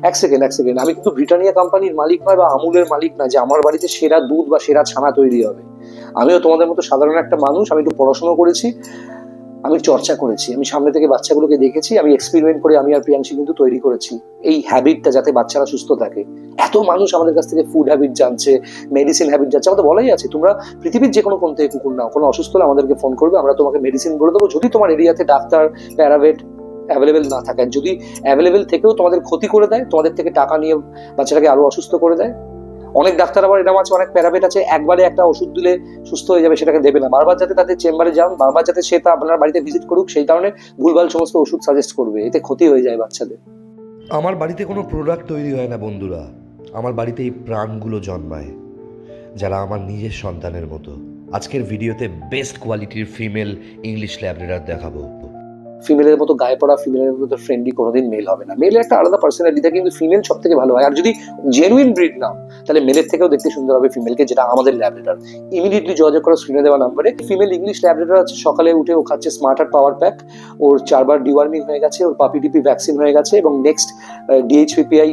এক সেকেন্ড, আমি কিন্তু ব্রিটানিয়া কোম্পানির মালিক নয় বা আমুলের মালিক না যে আমার বাড়িতে সেরা দুধ বা সেরা ছানা তৈরি হবে। আমিও তোমাদের মতো সাধারণ একটা মানুষ, আমি একটু পড়াশোনা করেছি, আমি চর্চা করেছি, আমি সামনে থেকে বাচ্চাগুলোকে দেখেছি, আমি এক্সপেরিমেন্ট করে আমি আর প্রিয়াংশী কিন্তু তৈরি করেছি এই হ্যাবিটটা, যাতে বাচ্চারা সুস্থ থাকে। এত মানুষ আমাদের কাছ থেকে ফুড হ্যাবিট জানছে, মেডিসিন হ্যাবিট জানছে। আমাদের বলাই আছে, তোমরা পৃথিবীর যে কোনো কোন থেকে কুকুর নাও, কোনো অসুস্থ হলে আমাদেরকে ফোন করবে, আমরা তোমাকে মেডিসিন বলে দেবো। যদি তোমার এরিয়াতে ডাক্তার, প্যারাভেট অ্যাভেলেবেল না থাকে, যদি অ্যাভেলেবেল থেকেও তোমাদের ক্ষতি করে দেয়, তোমাদের থেকে টাকা নিয়ে বাচ্চাটাকে আরো অসুস্থ করে দেয়। অনেক ডাক্তার আবার এরকম আছে, অনেক প্যারাভেট আছে, একবারে একটা ওষুধ দিলে সুস্থ হয়ে যাবে সেটাকে দেবে না, বারবার যাতে তাদের চেম্বারে যান, বারবার যাতে সে তা আপনার বাড়িতে ভিজিট করুক, সেই কারণে ভুলভাল সমস্ত ওষুধ সাজেস্ট করবে, এতে ক্ষতি হয়ে যায় বাচ্চাদের। আমার বাড়িতে কোনো প্রোডাক্ট তৈরি হয় না বন্ধুরা, আমার বাড়িতে এই প্রাণগুলো জন্মায় যারা আমার নিজের সন্তানের মতো। আজকের ভিডিওতে বেস্ট কোয়ালিটির ফিমেল ইংলিশ ল্যাব্রাডর দেখাবো। ফিমেলের মতো গায়ে পড়া, ফিমেলের মতো ফ্রেন্ডলি কোনোদিন মেল হবে না। মেলের একটা আলাদা পার্সোনালিটি থাকে, কিন্তু ফিমেল সব থেকে ভালো হয়। আর যদি জেনুইন ব্রিড নাও, তাহলে মেলের থেকেও দেখতে সুন্দর হবে ফিমেলকে, যেটা আমাদের ল্যাব্রাডর। ইমিডিয়েটলি যোগাযোগ করো স্ক্রিনে দেওয়া নাম্বারে। ফিমেল ইংলিশ ল্যাব্রাডর আছে, সকালে উঠে ও খাচ্ছে স্মার্ট আর পাওয়ার প্যাক, ওর 4বার ডিওয়ার্মিং হয়ে গেছে, ওর পাপি টিপি ভ্যাকসিন হয়ে গেছে, এবং নেক্সট ডিএইচপিপিআই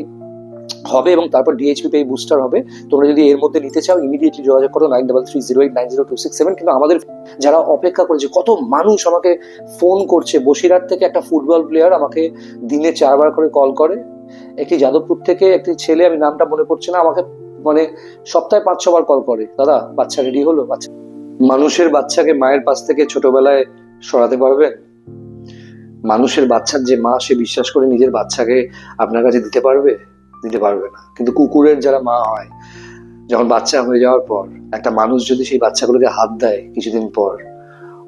হবে, এবং তারপর ডিএইচপিপিআই বুস্টার হবে। তোমরা যদি এর মধ্যে নিতে চাও, ইমিডিয়েটলি যোগাযোগ করো 9330890267। কিন্তু আমাদের যারা অপেক্ষা করেছে, কত মানুষ আমাকে ফোন করছে। বসিরহাট থেকে একটা ফুটবল প্লেয়ার আমাকে দিনে 4বার করে কল করে। একটি যাদবপুর থেকে একটি ছেলে, আমি নামটা মনে পড়ছে না, আমাকে মানে সপ্তাহে 5-6বার কল করে, দাদা বাচ্চা রেডি হলো। বাচ্চা, মানুষের বাচ্চাকে মায়ের পাশ থেকে ছোটবেলায় সরাতে পারবেন? মানুষের বাচ্চার যে মা, সে বিশ্বাস করে নিজের বাচ্চাকে আপনার কাছে দিতে পারবে? দিতে পারবে না। কিন্তু কুকুরের যারা মা হয়, যখন বাচ্চা হয়ে যাওয়ার পর একটা মানুষ যদি সেই বাচ্চাগুলোকে হাত দেয় কিছুদিন পর,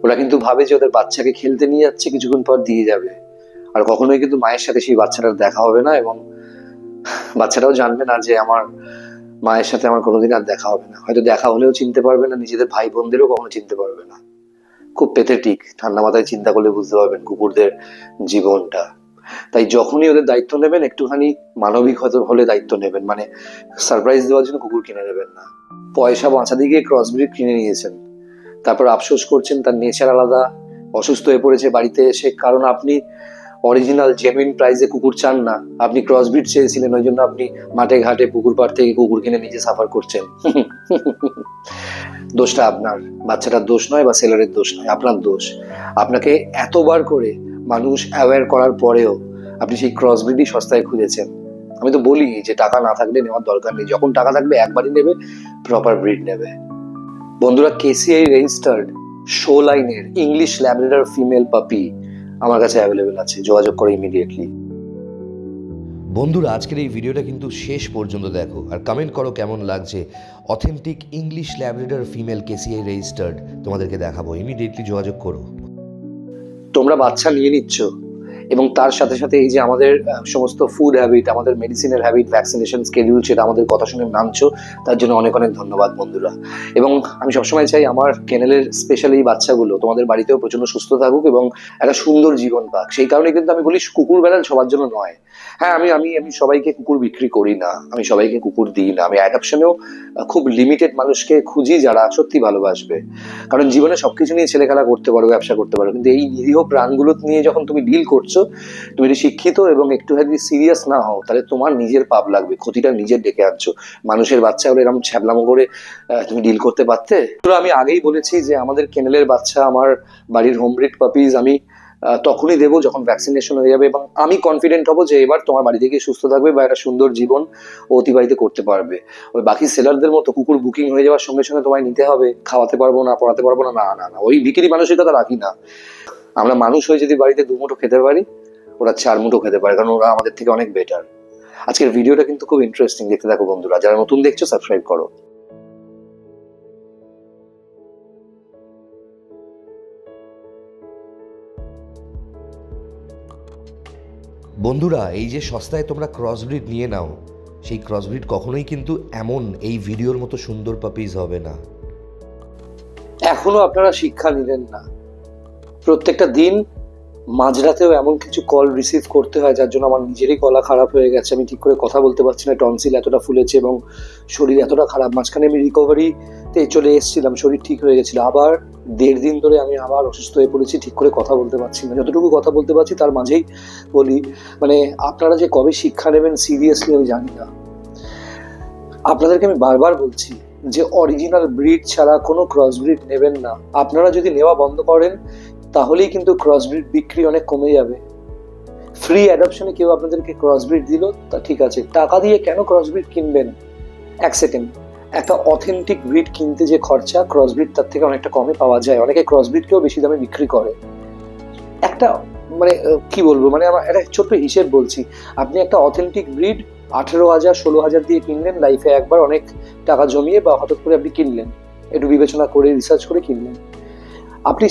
ওরা কিন্তু ভাবে যে ওদের বাচ্চাকে খেলতে নিয়ে যাচ্ছে, কিছুক্ষণ পর দিয়ে যাবে। আর কখনোই কিন্তু মায়ের সাথে সেই বাচ্চাটার দেখা হবে না, এবং বাচ্চাটাও জানবে না যে আমার মায়ের সাথে আমার কোনোদিন আর দেখা হবে না। হয়তো দেখা হলেও চিনতে পারবে না, নিজেদের ভাই বোনদেরও কখনো চিনতে পারবে না। খুব পেথেটিক। ঠান্ডা মাথায় চিন্তা করলে বুঝতে পারবেন কুকুরদের জীবনটা। তাই যখনই ওদের দায়িত্ব নেবেন, একটুখানি মানবিক হলে দায়িত্ব নেবেন। মানে সারপ্রাইজ দেওয়ার জন্য কুকুর কিনে নেবেন না। পয়সা বাঁচাতে গিয়ে ক্রসব্রিড কিনে নিয়েছেন, তারপর আফসোস করছেন তার নেচার আলাদা, অসুস্থ হয়ে পড়েছে বাড়িতে এসে, কারণ আপনি অরিজিনাল জেনুইন প্রাইসে কুকুর চান না, আপনি ক্রসব্রিড চেয়েছিলেন, ওই জন্য আপনি মাঠে ঘাটে পুকুর পাড় থেকে কুকুর কিনে নিজে সাফার করছেন। দোষটা আপনার, বাচ্চাটার দোষ নয় বা সেলারের দোষ নয়, আপনার দোষ। আপনাকে এতবার করে মানুষ অ্যাওয়্যার করার পরেও আপনি সেই ক্রসব্রিডই সস্তায় খুঁজেছেন। আমি তো বলি যে টাকা না থাকলে নেওয়ার দরকার নেই, যখন টাকা থাকবে একবারই নেবে, প্রপার ব্রিড নেবে। বন্ধুরা, কেসিআই রেজিস্টার্ড শো লাইনের ইংলিশ ল্যাব্রাডর ফিমেল পাপি আমার কাছে অ্যাভেলেবেল আছে, যোগাযোগ করো ইমিডিয়েটলি। বন্ধুরা, আজকের এই ভিডিওটা কিন্তু শেষ পর্যন্ত দেখো আর কমেন্ট করো কেমন লাগছে। Authentic English Labrador female KCI registered তোমাদেরকে দেখাবো, ইমিডিয়েটলি যোগাযোগ করো। তোমরা বাচ্চা নিয়ে নিচ্ছ, এবং তার সাথে সাথে এই যে আমাদের সমস্ত ফুড হ্যাবিট, আমাদের মেডিসিনের হ্যাবিট, ভ্যাকসিনেশন স্কেডিউল, সেটা আমাদের কথা শুনে মানছো, তার জন্য অনেক অনেক ধন্যবাদ বন্ধুরা। এবং আমি সবসময় চাই আমার কেনেলের স্পেশালি বাচ্চাগুলো তোমাদের বাড়িতেও প্রচন্ড সুস্থ থাকুক এবং একটা সুন্দর জীবন পাক। সেই কারণে কিন্তু আমি বলি কুকুর বেড়াল সবার জন্য নয়। হ্যাঁ, আমি আমি আমি সবাইকে কুকুর বিক্রি করি না, আমি সবাইকে কুকুর দিই না। আমি অ্যাডপশনেও খুব লিমিটেড মানুষকে খুঁজি যারা সত্যি ভালোবাসবে। কারণ জীবনে সবকিছু নিয়ে ছেলেখেলা করতে পারো, ব্যবসা করতে পারো, কিন্তু এই নিরীহ প্রাণগুলো নিয়ে যখন তুমি ডিল করছো, তুমি যদি শিক্ষিত এবং একটু যদি সিরিয়াস না হও, তাহলে তোমার নিজের পাপ লাগবে, ক্ষতিটা নিজের ডেকে আনছো। মানুষের বাচ্চা হলে এরকম ছ্যাবলামো করে তুমি ডিল করতে পারতে? আমি আগেই বলেছি যে আমাদের কেনেলের বাচ্চা, আমার বাড়ির হোমব্রিড পাপিজ আমি তখনই দেবো যখন ভ্যাকসিনেশন হয়ে যাবে, এবং আমি কনফিডেন্ট হবো যে এবার তোমার বাড়ি থেকে সুস্থ থাকবে বা একটা সুন্দর জীবন অতিবাহিত করতে পারবে। ওই বাকি সেলারদের মতো কুকুর বুকিং হয়ে যাওয়ার সঙ্গে সঙ্গে তোমায় নিতে হবে, খাওয়াতে পারবো না, পড়াতে পারবো না, না না না, ওই বিক্রি মানসিকতা রাখি না। আমরা মানুষ হয়ে যদি বাড়িতে 2 মুঠো খেতে পারি, ওরা 4 মুঠো খেতে পারে, কারণ ওরা আমাদের থেকে অনেক বেটার। আজকের ভিডিওটা কিন্তু খুব ইন্টারেস্টিং, দেখতে থাকো বন্ধুরা। যারা নতুন দেখছো, সাবস্ক্রাইব করো। বন্ধুরা, এই যে সস্তায় তোমরা ক্রসব্রিড নিয়ে নাও, সেই ক্রসব্রিড কখনোই কিন্তু এমন এই ভিডিওর মতো সুন্দর পাপিজ হবে না। এখনো আপনারা শিক্ষা নিলেন না। প্রত্যেকটা দিন মাঝরাতেও এমন কিছু কল রিসিভ করতে হয় যার জন্য আমার নিজেরই গলা খারাপ হয়ে গেছে, আমি ঠিক করে কথা বলতে পারছি না, টনসিল এতটা ফুলেছে এবং শরীর এতটা খারাপ। মাঝখানে আমি রিকভারিতে চলে এসেছিলাম, শরীর ঠিক হয়ে গেছিল, আবার 1.5 দিন ধরে আমি আবার অসুস্থ হয়ে পড়েছি, ঠিক করে কথা বলতে পারছি না। যতটুকু কথা বলতে পারছি তার মাঝেই বলি, মানে আপনারা যে কবে শিক্ষা নেবেন সিরিয়াসলি আমি জানি না। আপনাদেরকে আমি বারবার বলছি যে অরিজিনাল ব্রিড ছাড়া কোনো ক্রস ব্রিড নেবেন না। আপনারা যদি নেওয়া বন্ধ করেন তাহলেই কিন্তু ক্রস ব্রিড বিক্রি অনেক কমে যাবে। ফ্রি অ্যাডপশনে কেউ আপনাদেরকে ক্রস ব্রিড দিল, তা ঠিক আছে, টাকা দিয়ে কেন ক্রস ব্রিড কিনবেন? এক সেকেন্ড, একটা অথেন্টিক ব্রিড কিনতে যে খরচা, ক্রস ব্রিড তার থেকে অনেকটা কমে পাওয়া যায়। অনেকে ক্রস ব্রিডকেও বেশি দামে বিক্রি করে। একটা মানে কি বলবো, মানে আমার একটা ছোট্ট হিসেব বলছি, আপনি একটা অথেন্টিক ব্রিড 18,000 16,000 দিয়ে কিনলেন, লাইফে একবার অনেক টাকা জমিয়ে বা হঠাৎ করে আপনি কিনলেন, একটু বিবেচনা করে রিসার্চ করে কিনলেন, আপনি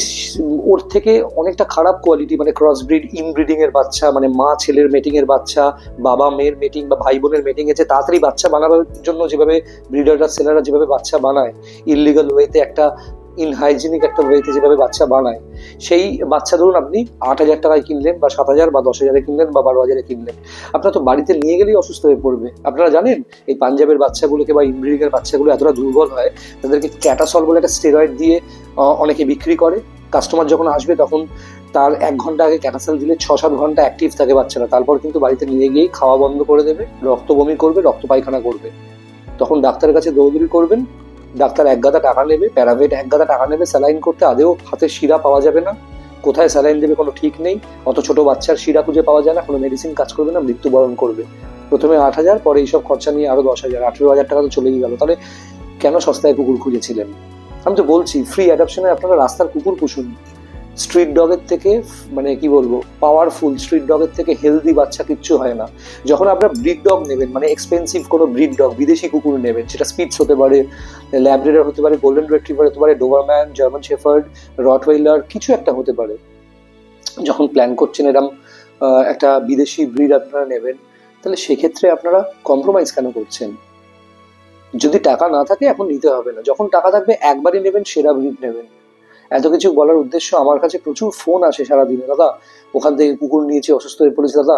ওর থেকে অনেকটা খারাপ কোয়ালিটি, মানে ক্রস ব্রিড ইনব্রিডিং এর বাচ্চা, মানে মা ছেলের মেটিং এর বাচ্চা, বাবা মেয়ের মেটিং বা ভাই বোনের মেটিং এ যে তাড়াতাড়ি বাচ্চা বানাবার জন্য যেভাবে ব্রিডাররা সেলাররা যেভাবে বাচ্চা বানায়, ইললিগাল ওয়েতে, একটা ইনহাইজিনিক একটা ওয়েতে যেভাবে বাচ্চা বানায়, সেই বাচ্চা ধরুন আপনি 8,000 টাকায় কিনলেন বা 7,000 বা 10,000 কিনলেন বা 12,000 কিনলেন, আপনার তো বাড়িতে নিয়ে গেলেই অসুস্থ হয়ে পড়বে। আপনারা জানেন এই পাঞ্জাবের বাচ্চাগুলোকে বা ইনব্রিডিং এর বাচ্চাগুলো এতটা দুর্বল হয়, তাদেরকে ক্যাটাসল বলে একটা স্টেরয়েড দিয়ে অনেকে বিক্রি করে। কাস্টমার যখন আসবে তখন তার 1 ঘন্টা আগে ক্যাটাসল দিলে 6-7 ঘন্টা অ্যাক্টিভ থাকে বাচ্চারা, তারপর কিন্তু বাড়িতে নিয়ে গিয়েই খাওয়া বন্ধ করে দেবে, রক্ত বমি করবে, রক্ত পায়খানা করবে। তখন ডাক্তারের কাছে দৌড়দৌড়ি করবেন, ডাক্তার 1 গাদা টাকা নেবে, প্যারাভেট 1 গাদা টাকা নেবে স্যালাইন করতে, আদেও হাতে শিরা পাওয়া যাবে না, কোথায় স্যালাইন দেবে কোনো ঠিক নেই, অত ছোট বাচ্চার শিরা খুঁজে পাওয়া যায় না, কোনো মেডিসিন কাজ করবে না, মৃত্যুবরণ করবে। প্রথমে 8,000, পরে এইসব খরচা নিয়ে আরো 10,000, 18,000 টাকা তো চলেই গেল। তাহলে কেন সস্তায় কুকুর খুঁজেছিলেন? আমি তো বলছি ফ্রি অ্যাডপশনে আপনারা রাস্তার কুকুর পুষুন। স্ট্রিট ডগের থেকে, মানে কি বলবো, পাওয়ারফুল স্ট্রিট ডগের থেকে হেলদি বাচ্চা কিচ্ছু হয় না। যখন আপনারা ব্রিড ডগ নেবেন, মানে এক্সপেন্সিভ কোনো ব্রিড ডগ, বিদেশি কুকুর নেবেন, সেটা স্পিটস হতে পারে, ল্যাব্রাডর হতে পারে, গোল্ডেন রিট্রিভার হতে পারে, ডোবারম্যান, জার্মান শেফার্ড, রটওয়েলার, কিছু একটা হতে পারে। যখন প্ল্যান করছেন এরকম একটা বিদেশি ব্রিড আপনারা নেবেন, তাহলে সেক্ষেত্রে আপনারা কম্প্রোমাইজ কেন করছেন? যদি টাকা না থাকে এখন নিতে হবে না, যখন টাকা থাকবে একবারই নেবেন, সেরা ব্রিড নেবেন। এত কিছু বলার উদ্দেশ্য, আমার কাছে প্রচুর ফোন আসে সারাদিনে, দাদা ওখান থেকে কুকুর নিয়েছি, অসুস্থ হয়ে পড়েছে দাদা,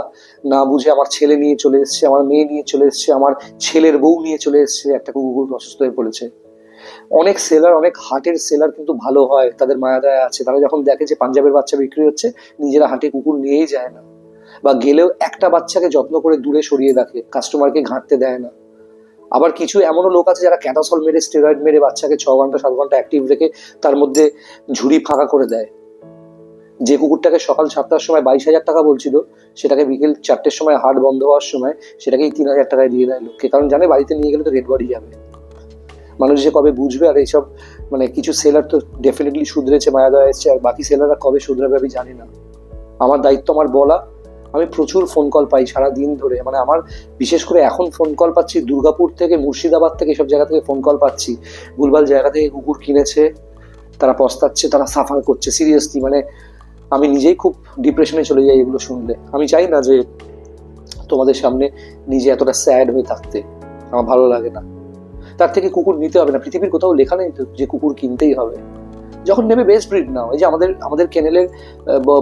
না বুঝে আমার ছেলে নিয়ে চলে এসছে, আমার মেয়ে নিয়ে চলে এসছে, আমার ছেলের বউ নিয়ে চলে এসছে, একটা কুকুর অসুস্থ হয়ে পড়েছে। অনেক সেলার, অনেক হাটের সেলার কিন্তু ভালো হয়, তাদের মায়া দয়া আছে, তারা যখন দেখে যে পাঞ্জাবের বাচ্চা বিক্রি হচ্ছে, নিজেরা হাটে কুকুর নিয়েই যায় না, বা গেলেও একটা বাচ্চাকে যত্ন করে দূরে সরিয়ে রাখে, কাস্টমারকে ঘাঁটতে দেয় না। আবার কিছু এমনও লোক আছে যারা ক্যাটাসল মেরে, স্টেরয়েড মেরে বাচ্চাকে 6 ঘন্টা 7 ঘন্টা অ্যাক্টিভ রেখে তার মধ্যে ঝুড়ি ফাঁকা করে দেয়। যে কুকুরটাকে সকাল 7টার সময় 22,000 টাকা বলছিল, সেটাকে বিকেল 4টের সময় হাট বন্ধ হওয়ার সময় সেটাকেই 3,000 টাকায় দিয়ে দেয় লোককে, কারণ জানে বাড়িতে নিয়ে গেলে তো রেড বডি যাবে। মানুষ যে কবে বুঝবে, আর এইসব মানে কিছু সেলার তো ডেফিনেটলি শুধরেছে, মায়া দয়া এসছে, আর বাকি সেলাররা কবে শুধরাবে আমি জানি না। আমার দায়িত্ব আমার বলা। আমি প্রচুর ফোন কল পাই সারা দিন ধরে, মানে আমার বিশেষ করে এখন ফোন কল পাচ্ছি দুর্গাপুর থেকে, মুর্শিদাবাদ থেকে, সব জায়গা থেকে ফোন কল পাচ্ছি। ভুলভাল জায়গা থেকে কুকুর কিনেছে, তারা পস্তাচ্ছে, তারা সাফার করছে সিরিয়াসলি। মানে আমি নিজেই খুব ডিপ্রেশনে চলে যাই এগুলো শুনলে। আমি চাই না যে তোমাদের সামনে নিজে এতটা স্যাড হয়ে থাকতে, আমার ভালো লাগে না। তার থেকে কুকুর নিতে হবে না, পৃথিবীর কোথাও লেখা নেই তো যে কুকুর কিনতেই হবে। যখন নেবে বেস্ট ব্রিড নাও। এই যে আমাদের কেনেলের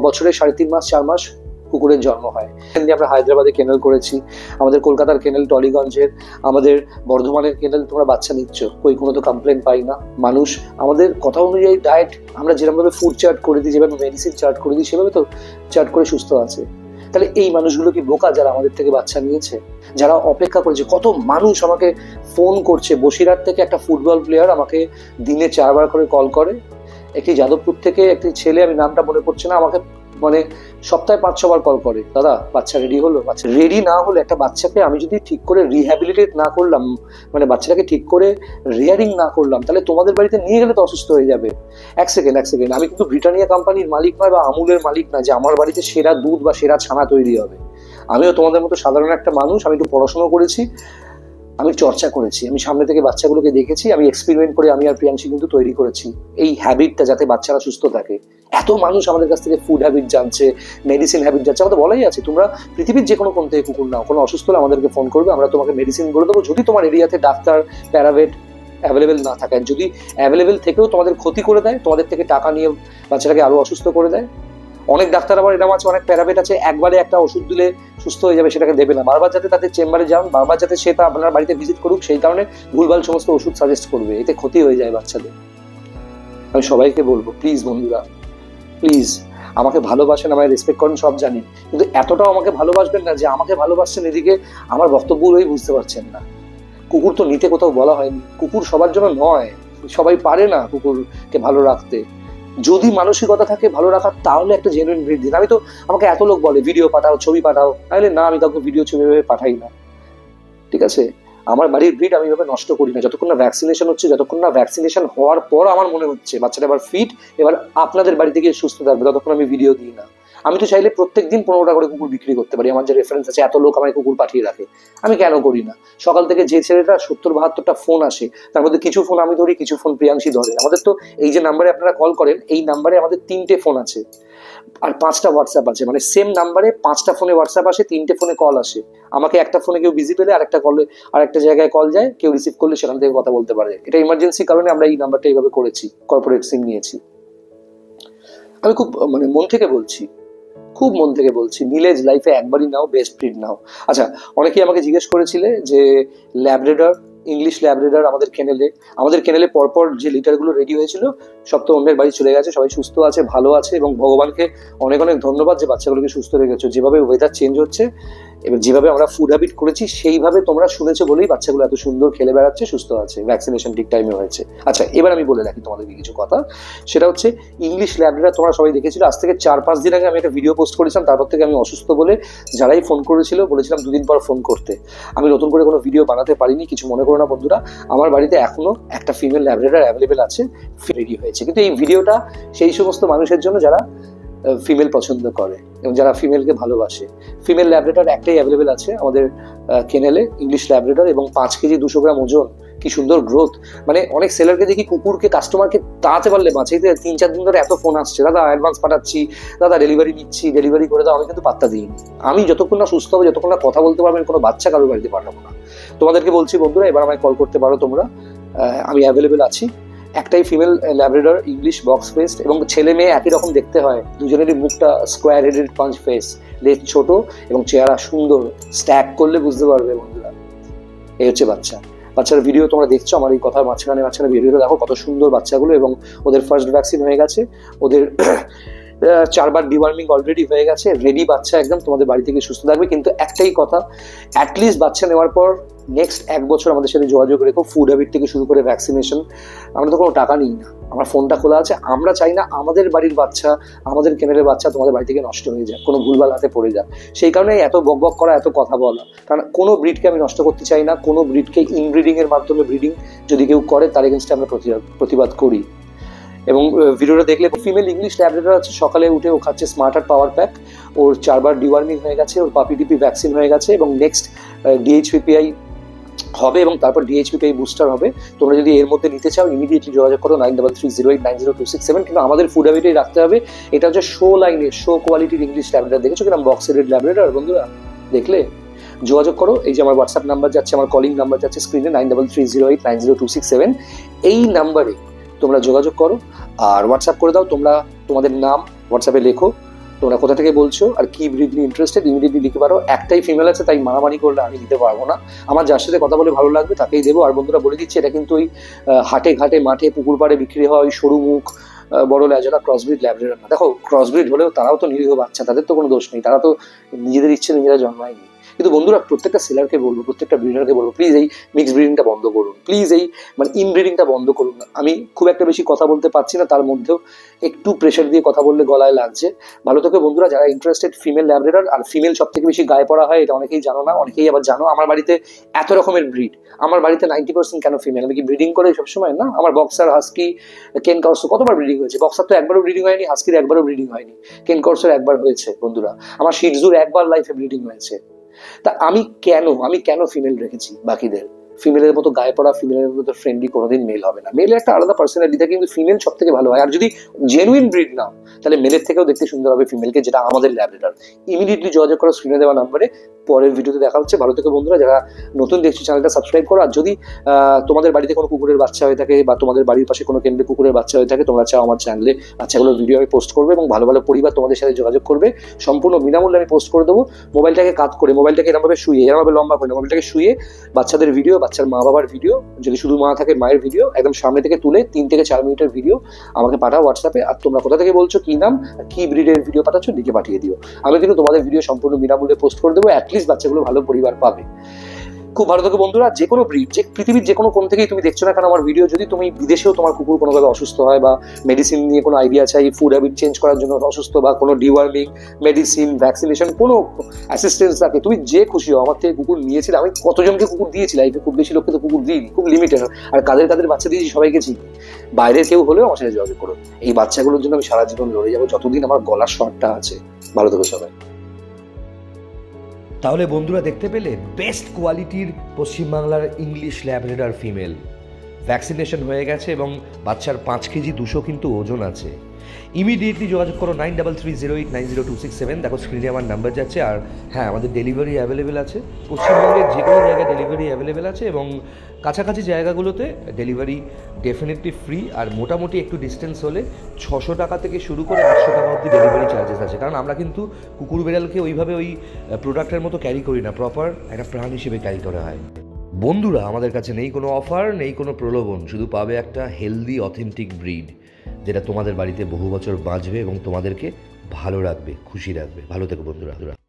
বছরে 3.5 মাস 4 মাস কুকুরের জন্ম হয়। আমরা হায়দ্রাবাদে কেনেল করেছি, আমাদের কলকাতার কেনেল, টলিগঞ্জের, আমাদের বর্ধমানের কেনেল, তোমরা বাচ্চা নিচ্ছ, কোনো তো কমপ্লেন পাই না। মানুষ আমাদের কথা অনুযায়ী ডায়েট, আমরা যেরকমভাবে ফুড চার্ট করে দিই, যেভাবে মেডিসিন চার্ট করে দিই, সেভাবে তো চার্ট করে সুস্থ আছে। তাহলে এই মানুষগুলো কি বোকা যারা আমাদের থেকে বাচ্চা নিয়েছে, যারা অপেক্ষা করেছে? কত মানুষ আমাকে ফোন করছে, বসিরহাট থেকে একটা ফুটবল প্লেয়ার আমাকে দিনে 4 বার করে কল করে, একটি যাদবপুর থেকে একটি ছেলে, আমি নামটা মনে পড়ছে না, আমাকে মানে সপ্তাহে 5-6 বার কল করে, দাদা বাচ্চা রেডি হলো। বাচ্চা রেডি না হলে, একটা বাচ্চাকে আমি যদি ঠিক করে রিহ্যাবিলিটেট না করলাম, মানে বাচ্চাটাকে ঠিক করে রেয়ারিং না করলাম, তাহলে তোমাদের বাড়িতে নিয়ে গেলে তো অসুস্থ হয়ে যাবে। এক সেকেন্ড, আমি কিন্তু ব্রিটানিয়া কোম্পানির মালিক নয় বা আমুলের মালিক না যে আমার বাড়িতে সেরা দুধ বা সেরা ছানা তৈরি হবে। আমিও তোমাদের মতো সাধারণ একটা মানুষ, আমি একটু পড়াশোনা করেছি, আমি চর্চা করেছি, আমি সামনে থেকে বাচ্চাগুলোকে দেখেছি, আমি এক্সপেরিমেন্ট করে আমি আর প্রিয়াংশী কিন্তু তৈরি করেছি এই হ্যাবিটটা, যাতে বাচ্চারা সুস্থ থাকে। এত মানুষ আমাদের কাছ থেকে ফুড হ্যাবিট জানছে, মেডিসিন হ্যাবিট জানছে। আমাদের বলাই আছে, তোমরা পৃথিবীর যে কোনো কোন থেকে কুকুর নাও, কোনো অসুস্থ হলে আমাদেরকে ফোন করবে, আমরা তোমাকে মেডিসিন বলে দেবো। যদি তোমার এরিয়াতে ডাক্তার, প্যারাভেট অ্যাভেলেবেল না থাকে, যদি অ্যাভেলেবেল থেকেও তোমাদের ক্ষতি করে দেয়, তোমাদের থেকে টাকা নিয়ে বাচ্চাটাকে আরো অসুস্থ করে দেয়, অনেক ডাক্তার আবার এরকম আছে, অনেক প্যারামেট আছে, একবারে একটা ওষুধ দিলে সুস্থ হয়ে যাবে সেটাকে দেবে না, বারবার যাতে তাদের চেম্বারে যান, বারবার যাতে সে তা আপনার বাড়িতে ভিজিট করুক, সেই কারণে ভুলভাল সমস্ত ওষুধ সাজেস্ট করবে, এতে ক্ষতি হয়ে যায় বাচ্চাদের। আমি সবাইকে বলবো প্লিজ বন্ধুরা, প্লিজ আমাকে ভালোবাসেন, আমায় রেসপেক্ট করেন, সব জানি, কিন্তু এতটাও আমাকে ভালোবাসবেন না যে আমাকে ভালোবাসছেন এদিকে আমার বক্তব্যগুলোই বুঝতে পারছেন না। কুকুর তো নিতে কোথাও বলা হয়নি, কুকুর সবার জন্য নয়, সবাই পারে না কুকুরকে ভালো রাখতে। যদি মানসিকতা থাকে ভালো রাখার, তাহলে একটা জেনুইন ব্রিড দিন। আমি তো, আমাকে এত লোক বলে ভিডিও পাঠাও, ছবি পাঠাও, তাহলে না, আমি কাউকে ভিডিও ছবি ভেবে পাঠাই না, ঠিক আছে? আমার বাড়ির ব্রিড আমি এভাবে নষ্ট করি না, যতক্ষণ না ভ্যাকসিনেশন হচ্ছে, যতক্ষণ না ভ্যাকসিনেশন হওয়ার পর আমার মনে হচ্ছে বাচ্চাটা এবার ফিট, এবার আপনাদের বাড়িতে গিয়ে সুস্থ থাকবে, ততক্ষণ আমি ভিডিও দিই না। আমি তো চাইলে প্রত্যেক দিন 15টা করে কুকুর বিক্রি করতে পারি, আমার যে রেফারেন্স আছে, এত লোক আমায় কুকুর পাঠিয়ে রাখে, আমি কেন করি না? সকাল থেকে যে ছেলেটা 70-72টা ফোন আসে, তার মধ্যে কিছু ফোন আমি ধরি, কিছু ফোন প্রিয়াংশী ধরে। আমাদের তো এই যে নাম্বারে আপনারা কল করেন, এই নাম্বারে আমাদের 3টে ফোন আছে আর 5টা হোয়াটসঅ্যাপ আছে, মানে সেম নাম্বারে 5টা ফোনে হোয়াটসঅ্যাপ আসে, 3টে ফোনে কল আসে। আমাকে একটা ফোনে কেউ বিজি পেলে আরেকটা কলে, আরেকটা জায়গায় কল যায়, কেউ রিসিভ করলে সেখান থেকে কথা বলতে পারে। এটা ইমার্জেন্সি কারণে আমরা এই নাম্বারটা এইভাবে করেছি, কর্পোরেট সিম নিয়েছি। আমি খুব মানে মন থেকে বলছি, খুব মন থেকে বলছি, ভিলেজ লাইফে একবারই নাও, বেস্ট ব্রিড নাও। আচ্ছা, অনেকেই আমাকে জিজ্ঞেস করেছিলে যে ল্যাব্রেডর, ইংলিশ ল্যাব্রেডর আমাদের কেনেলে পরপর যে লিটারগুলো রেডি হয়েছিল সব তো অন্যের বাড়ি চলে গেছে, সবাই সুস্থ আছে, ভালো আছে, এবং ভগবানকে অনেক অনেক ধন্যবাদ যে বাচ্চাগুলোকে সুস্থ রেখেছো। যেভাবে ওয়েদার চেঞ্জ হচ্ছে, এবার যেভাবে আমরা ফুড হ্যাবিট করেছি, সেইভাবে তোমরা শুনেছো বলেই বাচ্চাগুলো এত সুন্দর খেলে বেড়াচ্ছে, সুস্থ আছে, ভ্যাকসিনেশন ঠিক টাইমে হয়েছে। আচ্ছা, এবার আমি বলে রাখি তোমাদেরকে কিছু কথা, সেটা হচ্ছে ইংলিশ ল্যাব্রেডর তোমরা সবাই দেখেছিল। আজ থেকে 4-5 দিন আগে আমি একটা ভিডিও পোস্ট করেছিলাম, তারপর থেকে আমি অসুস্থ বলে যারাই ফোন করেছিল বলেছিলাম 2 দিন পর ফোন করতে। আমি নতুন করে কোনো ভিডিও বানাতে পারিনি, কিছু মনে করো না বন্ধুরা। আমার বাড়িতে এখনো একটা ফিমেল ল্যাব্রেডর অ্যাভেলেবেল আছে, রেডি হয়েছে। কিন্তু এই ভিডিওটা সেই সমস্ত মানুষের জন্য যারা ফিমেল পছন্দ করে এবং যারা ফিমেলকে ভালোবাসে। ফিমেল ল্যাব্রেডর একটাই অ্যাভেলেবেল আছে আমাদের কেনেলে, ইংলিশ ল্যাব্রেডর, এবং 5 কেজি 200 গ্রাম ওজন, কি সুন্দর গ্রোথ। মানে অনেক সেলারকে দেখি কুকুরকে, কাস্টমারকে তাড়াতে পারলে বাঁচে। 3-4 দিন ধরে এত ফোন আসছে, দাদা অ্যাডভান্স পাঠাচ্ছি, দাদা ডেলিভারি নিচ্ছি, ডেলিভারি করে দাও। আমি কিন্তু পাত্তা দিইনি। আমি যতক্ষণ না সুস্থ হবে, যতক্ষণ না কথা বলতে পারবেন, কোনো বাচ্চা কারোর বাড়িতে পাঠাবো না। তোমাদেরকে বলছি বন্ধুরা, এবার আমায় কল করতে পারো তোমরা, আমি অ্যাভেলেবেল আছি। একটাই female Labrador, English box face, এবং ছেলে মেয়ে একই রকম দেখতে হয়, দুজনেরই মুখটা স্কোয়ার হেডেড পাঞ্চ ফেস, লেজ ছোট এবং চেহারা সুন্দর, স্ট্যাক করলে বুঝতে পারবে বন্ধুরা। এই হচ্ছে বাচ্চার ভিডিও তোমরা দেখছো, আমার এই কথার মাঝখানে ভিডিওটা দেখো, কত সুন্দর বাচ্চাগুলো, এবং ওদের ফার্স্ট ভ্যাকসিন হয়ে গেছে, ওদের 4বার ডিওয়ার্মিং অলরেডি হয়ে গেছে, রেডি বাচ্চা একদম, তোমাদের বাড়ি থেকে সুস্থ থাকবে। কিন্তু একটাই কথা, অ্যাটলিস্ট বাচ্চা নেওয়ার পর নেক্সট 1 বছর আমাদের সাথে যোগাযোগ রেখো। ফুড হ্যাবিট থেকে শুরু করে ভ্যাকসিনেশন, আমরা তো কোনো টাকা নিই না, আমার ফোনটা খোলা আছে। আমরা চাই না আমাদের বাড়ির বাচ্চা, আমাদের কেনেলের বাচ্চা তোমাদের বাড়ি থেকে নষ্ট হয়ে যায়, কোনো ভুলভাল হাতে পড়ে যায়। সেই কারণে এত বক করা, এত কথা বলা, কারণ কোনো ব্রিডকে আমি নষ্ট করতে চাই না। কোনো ব্রিডকে ইনব্রিডিং এর মাধ্যমে ব্রিডিং যদি কেউ করে, তার এগেনস্টে আমরা প্রতিবাদ করি। এবং ভিডিওটা দেখলে, ফিমেল ইংলিশ ল্যাব্রেডর আছে, সকালে উঠে ও খাচ্ছে স্মার্ট হার্ট পাওয়ার প্যাক, ওর 4বার ডিওয়ার্মিং হয়ে গেছে, ওর পাপি টিপি ভ্যাকসিন হয়ে গেছে, এবং নেক্সট ডিএইচপিপিআই হবে, এবং তারপর ডিএইচপিপিআই বুস্টার হবে। তোমরা যদি এর মধ্যে নিতে চাও, ইমিডিয়েটলি যোগাযোগ করো 9330890267। কিন্তু আমাদের ফুড হ্যাবিটেই রাখতে হবে। এটা হচ্ছে শো লাইনের, শো কোয়ালিটির ইংলিশ ল্যাব্রেডর। দেখেছো কিনা বক্স হেডেড ল্যাব্রেডর বন্ধুরা? দেখলে যোগাযোগ করো। এই যে আমার হোয়াটসঅ্যাপ নাম্বার যাচ্ছে, আমার কলিং নাম্বার যাচ্ছে স্ক্রিনে, 9330890267। এই নাম্বারে তোমরা যোগাযোগ করো আর হোয়াটসঅ্যাপ করে দাও। তোমরা তোমাদের নাম হোয়াটসঅ্যাপে লেখো, তোমরা কোথা থেকে বলছো আর কি ব্রিড নিয়ে ইন্টারেস্টেড, ইমিডিয়েটলি লিখে পারো। একটাই ফিমেল আছে, তাই মারামারি করলে আমি দিতে পারবো না। আমার যার সাথে কথা বলে ভালো লাগবে তাকেই দেবো। আর বন্ধুরা বলে দিচ্ছি, এটা কিন্তু ওই হাটে ঘাটে মাঠে পুকুর পাড়ে বিক্রি হয় ওই সরু মুখ বড় ল্যাজলা ক্রসব্রিড ল্যাব্রেডর না। দেখো, ক্রসব্রিড হলেও তারাও তো নিরীহ বাচ্চা, তাদের তো কোনো দোষ নেই, তারা তো নিজেদের ইচ্ছে নিজেরা জন্মায়নি। কিন্তু বন্ধুরা, প্রত্যেকটা সেলারকে বলবো, প্রত্যেকটা ব্রিডারকে বলবো, প্লিজ এই মিক্স ব্রিডিংটা বন্ধ করুন, প্লিজ এই মানে ইনব্রিডিংটা বন্ধ করুন। আমি খুব একটা বেশি কথা বলতে পারছি না, তার মধ্যেও একটু প্রেশার দিয়ে কথা বললে গলায় লাগছে। ভালো থেকে বন্ধুরা, যারা ইন্টারেস্টেড ফিমেল ল্যাব্রেডর, আর ফিমেল সব থেকে বেশি গায়ে পড়া হয়, এটা অনেকেই জানো না, অনেকেই আবার জানো। আমার বাড়িতে এত রকমের ব্রিড, আমার বাড়িতে 90% কেন ফিমেল? আমি কি ব্রিডিং করে সবসময়? না, আমার বক্সার, হাস্কি, কেন কর্সো কতবার ব্রিডিং হয়েছে। বক্সার তো একবারও ব্রিডিং হয়নি, হাস্কির একবারও ব্রিডিং হয়নি, কেন কর্সোর একবার হয়েছে বন্ধুরা, আমার শিটজুর একবার লাইফে ব্রিডিং হয়েছে। তা আমি কেন ফিমেল রেখেছি বাকিদের? ফিমেলের মতো গায়ে পড়া, ফিমেলের মতো ফ্রেন্ডলি কোনোদিন মেল হবে না। মেলের একটা আলাদা পার্সোনালিটি থাকে, কিন্তু ফিমেল সব থেকে ভালো হয়। আর যদি জেনুইন ব্রিড নাও, তাহলে মেলের থেকেও দেখতে সুন্দর হবে ফিমেলকে, যেটা আমাদের ল্যাব্রেডর। ইমিডিয়েটলি যোগাযোগ করো স্ক্রিনে দেওয়া নাম্বারে, পরের ভিডিওতে দেখা হচ্ছে। ভালো থেকো বন্ধুরা, যারা নতুন দেখছো চ্যানেলটা সাবস্ক্রাইব করো। আর যদি তোমাদের বাড়িতে কোনো কুকুরের বাচ্চা হয়ে থাকে বা তোমাদের বাড়ির পাশে কোনো কেন্দ্রে কুকুরের বাচ্চা হয়ে থাকে, তোমরা চাও আমার চ্যানেলে বাচ্চাগুলোর ভিডিও আমি পোস্ট করবে এবং ভালো ভালো পরিবার তোমাদের সাথে যোগাযোগ করবে, সম্পূর্ণ বিনামূল্যে আমি পোস্ট করে দেবো। মোবাইলটাকে কাত করে, মোবাইলটাকে এরমভাবে শুয়ে, এরমভাবে লম্বা করে মোবাইলটাকে শুয়ে বাচ্চাদের ভিডিও, বাচ্চার মা বাবার ভিডিও, যদি শুধু মা থাকে মায়ের ভিডিও একদম সামনে থেকে তুলে 3 থেকে 4 মিনিটের ভিডিও আমাকে পাঠাও হোয়াটসঅ্যাপে। আর তোমরা কোথা থেকে বলছো, কি নাম, কি ব্রিডের ভিডিও পাঠাচ্ছ, লিখে পাঠিয়ে দিও। আমি কিন্তু তোমাদের ভিডিও সম্পূর্ণ বিনামূল্যে পোস্ট করে দেবো, অ্যাটলিস্ট বাচ্চাগুলো ভালো পরিবার পাবে। খুব ভালো থাকো বন্ধুরা। যে কোনো ব্রিড, যে পৃথিবীর যে কোনো কোণ থেকেই তুমি দেখছো না কেন আমার ভিডিও, যদি তুমি বিদেশেও তোমার কুকুর কোনোভাবে অসুস্থ হয় বা মেডিসিন নিয়ে কোনো আইডিয়া চাই, ফুড হ্যাবিট চেঞ্জ করার জন্য অসুস্থ, বা কোনো ডিওয়ার্মিং মেডিসিন, ভ্যাকসিনেশন, কোনো অ্যাসিস্ট্যান্স থাকে, তুমি যে খুশি হও আমার থেকে কুকুর নিয়েছিলে। আমি কতজনকে কুকুর দিয়েছি লাইফে, খুব বেশি লোককে তো কুকুর দিইনি, খুব লিমিটেড। আর কাদের কাদের বাচ্চা দিয়েছি সবাইকে চিনি। বাইরের কেউ হলেও আমার সাথে যোগাযোগ করো। এই বাচ্চাগুলোর জন্য আমি সারা জীবন লড়ে যাবো যতদিন আমার গলার স্বরটা আছে। ভালো থেকো সবাই। তাহলে বন্ধুরা দেখতে পেলে বেস্ট কোয়ালিটির পশ্চিমবাংলার ইংলিশ ল্যাব্রাডর ফিমেল, ভ্যাকসিনেশন হয়ে গেছে এবং বাচ্চার 5 কেজি 200 কিন্তু ওজন আছে। ইমিডিয়েটলি যোগাযোগ করো 9330890267। দেখো স্ক্রিনে আমার নাম্বার যাচ্ছে। আর হ্যাঁ, আমাদের ডেলিভারি অ্যাভেলেবেল আছে, পশ্চিমবঙ্গের যে কোনো জায়গায় ডেলিভারি অ্যাভেলেবেল আছে এবং কাছাকাছি জায়গাগুলোতে ডেলিভারি ডেফিনেটলি ফ্রি। আর মোটামুটি একটু ডিস্টেন্স হলে 600 টাকা থেকে শুরু করে 800 টাকা অবধি ডেলিভারি চার্জেস আছে। কারণ আমরা কিন্তু কুকুর বেড়ালকে ওইভাবে ওই প্রোডাক্টের মতো ক্যারি করি না, প্রপার একটা প্রাণ হিসেবে ক্যারি করা হয়। বন্ধুরা, আমাদের কাছে নেই কোনো অফার, নেই কোনো প্রলোভন, শুধু পাবে একটা হেলদি অথেন্টিক ব্রিড যেটা তোমাদের বাড়িতে বহু বছর বাঁচবে এবং তোমাদেরকে ভালো রাখবে, খুশি রাখবে। ভালো থেকো বন্ধুরা।